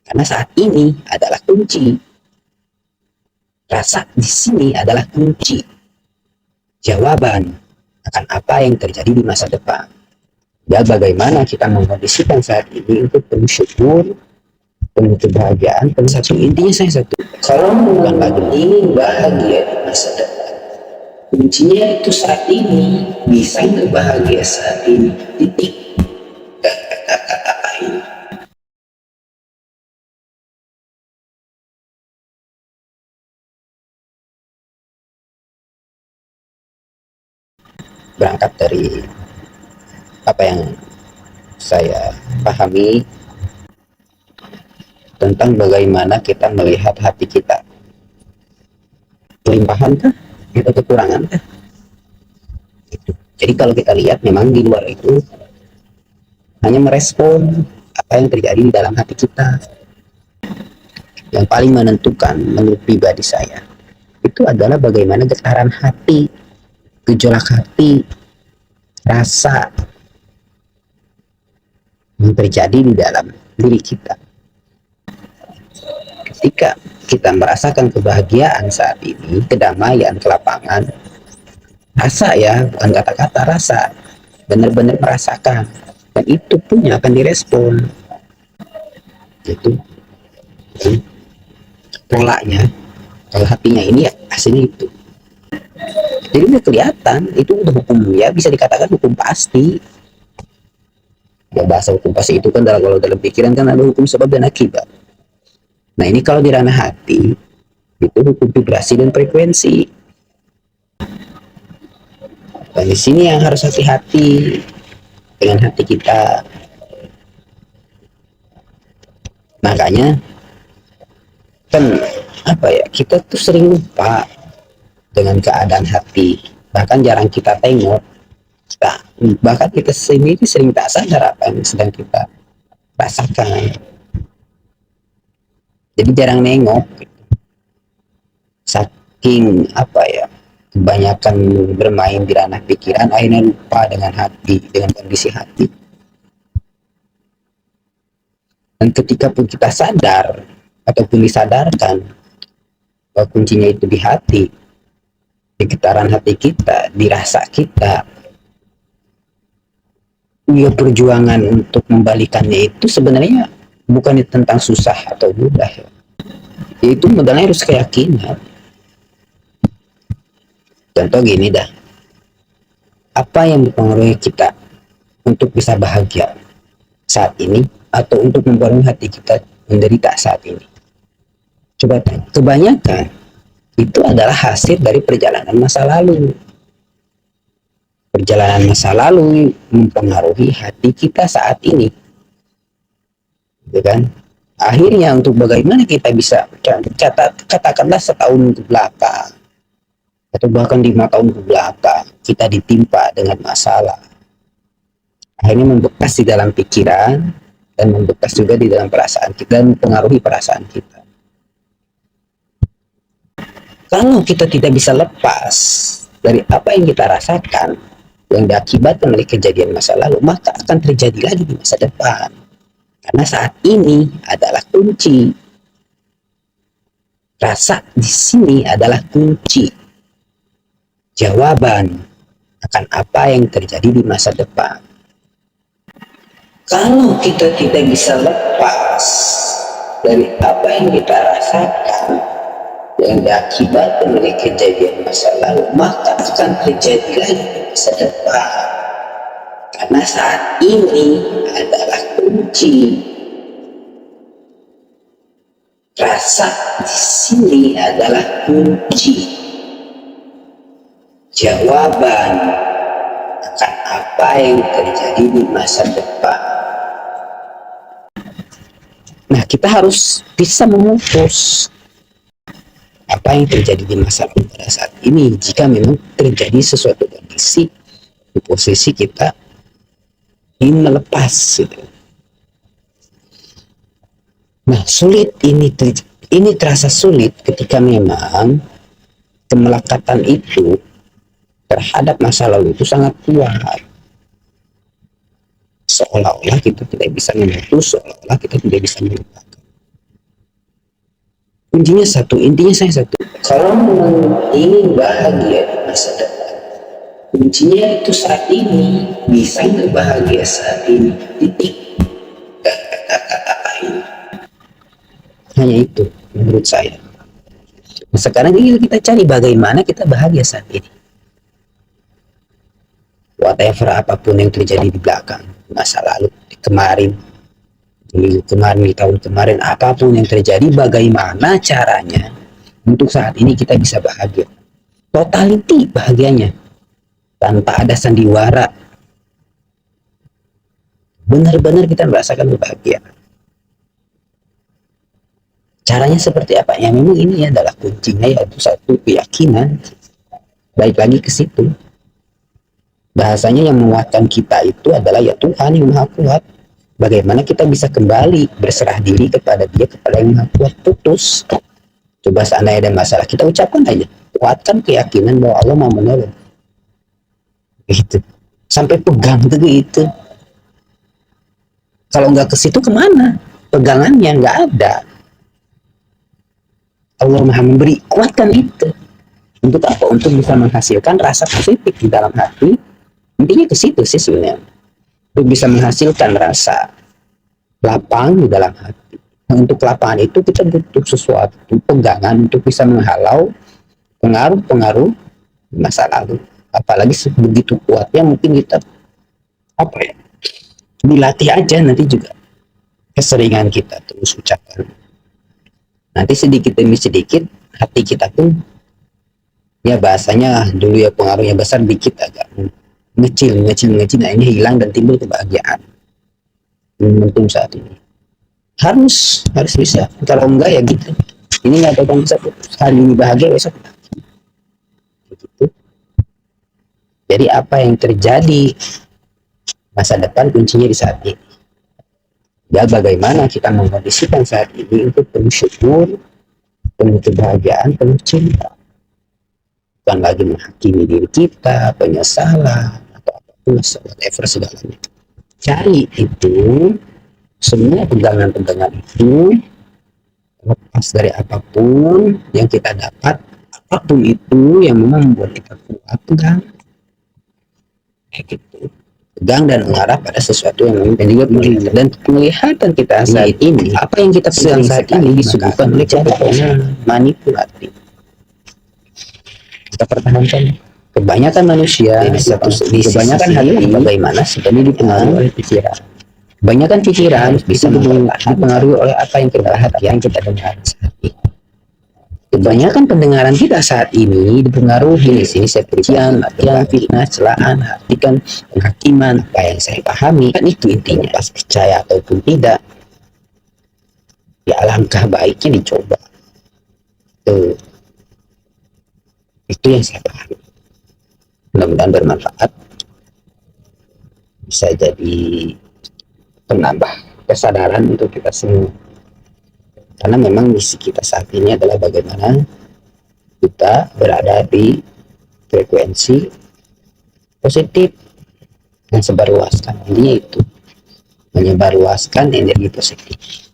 Karena saat ini adalah kunci. Rasa di sini adalah kunci jawaban akan apa yang terjadi di masa depan. Ya, bagaimana kita mengkondisikan saat ini untuk penuh syukur, penuh kebahagiaan, penuh satu. Intinya saya satu, kalau bukan lagi ingin bahagia di masa depan, kuncinya itu saat ini, bisa nggak bahagia saat ini, titik. Dan kata-kata lain. Berangkat dari apa yang saya pahami tentang bagaimana kita melihat hati kita, kelimpahan kah atau kekurangan kah. Jadi kalau kita lihat memang di luar itu hanya merespon apa yang terjadi di dalam hati kita. Yang paling menentukan menurut pribadi saya itu adalah bagaimana getaran hati, gejolak hati, rasa yang terjadi di dalam diri kita. Ketika kita merasakan kebahagiaan saat ini, kedamaian, kelapangan, rasa ya, bukan kata-kata, rasa, benar-benar merasakan, dan itu punya akan direspon. Itu polanya, kalau hatinya ini ya hasilnya itu. Jadi udah kelihatan, itu udah hukum, ya bisa dikatakan hukum pasti. Ya, bahasa hukum pasti itu kan kalau dalam pikiran kan ada hukum sebab dan akibat. Nah ini kalau di ranah hati, itu hukum vibrasi dan frekuensi. Dan di sini yang harus hati-hati dengan hati kita. Makanya kan apa ya, kita tuh sering lupa dengan keadaan hati, bahkan jarang kita tengok kita, bahkan kita sendiri sering tak sadar apa yang sedang kita rasakan. Jadi jarang nengok, saking apa ya, kebanyakan bermain di ranah pikiran, akhirnya lupa dengan hati, dengan kondisi hati. Dan ketika pun kita sadar ataupun disadarkan bahwa kuncinya itu di hati, di getaran hati kita, di rasa kita, ya perjuangan untuk membalikannya itu sebenarnya bukan tentang susah atau mudah ya. Itu modalnya harus keyakinan. Contoh gini dah, apa yang mempengaruhi kita untuk bisa bahagia saat ini atau untuk mempengaruhi hati kita menderita saat ini? Coba tanya, kebanyakan itu adalah hasil dari perjalanan masa lalu. Perjalanan masa lalu mempengaruhi hati kita saat ini, gitu kan? Akhirnya untuk bagaimana kita bisa katakanlah setahun ke belakang atau bahkan 5 tahun ke belakang kita ditimpa dengan masalah, akhirnya membekas di dalam pikiran dan membekas juga di dalam perasaan kita dan mempengaruhi perasaan kita. Kalau kita tidak bisa lepas dari apa yang kita rasakan yang diakibatkan oleh kejadian masa lalu, maka akan terjadi lagi di masa depan. Karena saat ini adalah kunci. Rasa di sini adalah kunci jawaban akan apa yang terjadi di masa depan. Kalau kita tidak bisa lepas dari apa yang kita rasakan yang diakibatkan oleh kejadian masa lalu, maka akan terjadi lagi di masa depan. Karena saat ini adalah kunci. Rasa di sini adalah kunci jawaban akan apa yang terjadi di masa depan. Nah, kita harus bisa memutus apa yang terjadi di masa lalu pada saat ini jika memang terjadi sesuatu kondisi di posisi kita ingin melepas gitu. Nah, sulit ini terasa sulit ketika memang kemelekatan itu terhadap masa lalu itu sangat kuat. Seolah-olah kita tidak bisa memutus, seolah-olah kita tidak bisa melupakan. Kuncinya satu, intinya saya satu. Kalau memang ingin bahagia di masa depan, kuncinya itu saat ini. Bisa nggak bahagia saat ini? Titik. Gak kata-kata lain. Hanya itu menurut saya. Nah, sekarang ini kita cari bagaimana kita bahagia saat ini. Whatever apapun yang terjadi di belakang, masa lalu, di kemarin, di kemarin, di tahun kemarin, apapun yang terjadi, bagaimana caranya untuk saat ini kita bisa bahagia. Totality bahagianya, tanpa ada sandiwara. Benar-benar kita merasakan kebahagiaan. Caranya seperti apa? Ya memang ini adalah kuncinya, yaitu satu keyakinan. Baik lagi ke situ. Bahasanya yang menguatkan kita itu adalah ya Tuhan yang Maha Kuat. Bagaimana kita bisa kembali berserah diri kepada Dia, kepada yang Maha Kuat. Putus. Coba seandainya ada masalah, kita ucapkan aja. Kuatkan keyakinan bahwa Allah mau menolong. Gitu. Sampai pegang gitu. Kalau nggak ke situ kemana? Pegangannya nggak ada. Allah Maha memberi, kuatkan itu. Untuk apa? Untuk bisa menghasilkan rasa positif di dalam hati. Intinya ke situ sih sebenarnya. Untuk bisa menghasilkan rasa lapang di dalam hati. Nah, untuk lapangan itu kita butuh sesuatu pegangan untuk bisa menghalau pengaruh-pengaruh masa lalu. Apalagi begitu kuatnya mungkin kita apa ya? Dilatih aja nanti juga keseringan kita terus ucapkan. Nanti sedikit demi sedikit hati kita pun ya bahasanya dulu ya pengaruhnya besar, dikit agak ngecil, nah ini hilang dan timbul kebahagiaan. Momentum saat ini harus bisa, kalau enggak ya gitu, ini nggak ada konsep hari ini bahagia besok gitu. Jadi apa yang terjadi masa depan kuncinya di saat ini. Ya bagaimana kita mengkondisikan saat ini untuk penuh syukur, penuh kebahagiaan, penuh cinta. Bukan lagi menghakimi diri kita, penyesalan atau apapun, whatever segalanya. Cari itu semua pegangan-pegangan itu, lepas dari apapun yang kita dapat, apapun itu yang memang membuat kita kuat, pegang kayak gitu, pegang dan mengarah pada sesuatu yang memang juga penglihatan. Dan penglihatan kita saat ini, apa yang kita pegang saat ini disuguhkan oleh cara manipulatif. Kita pertahankan. Kebanyakan manusia kebanyakan hal ini bagaimana sebenarnya dipengaruhi oleh pikiran. Kebanyakan pikiran bisa dipengaruhi oleh apa yang kita dengar saat ini. Kebanyakan pendengaran kita saat ini dipengaruhi di sini sepertian, latihan, fitnah, celaan, artikan, penghakiman, apa yang saya pahami kan itu intinya. Pas percaya ataupun tidak, ya alangkah baiknya dicoba. Itu yang saya pahami. Mudah-mudahan bermanfaat, bisa jadi penambah kesadaran untuk kita semua. Karena memang misi kita saat ini adalah bagaimana kita berada di frekuensi positif dan sebarluaskan. Intinya itu, menyebarluaskan energi positif.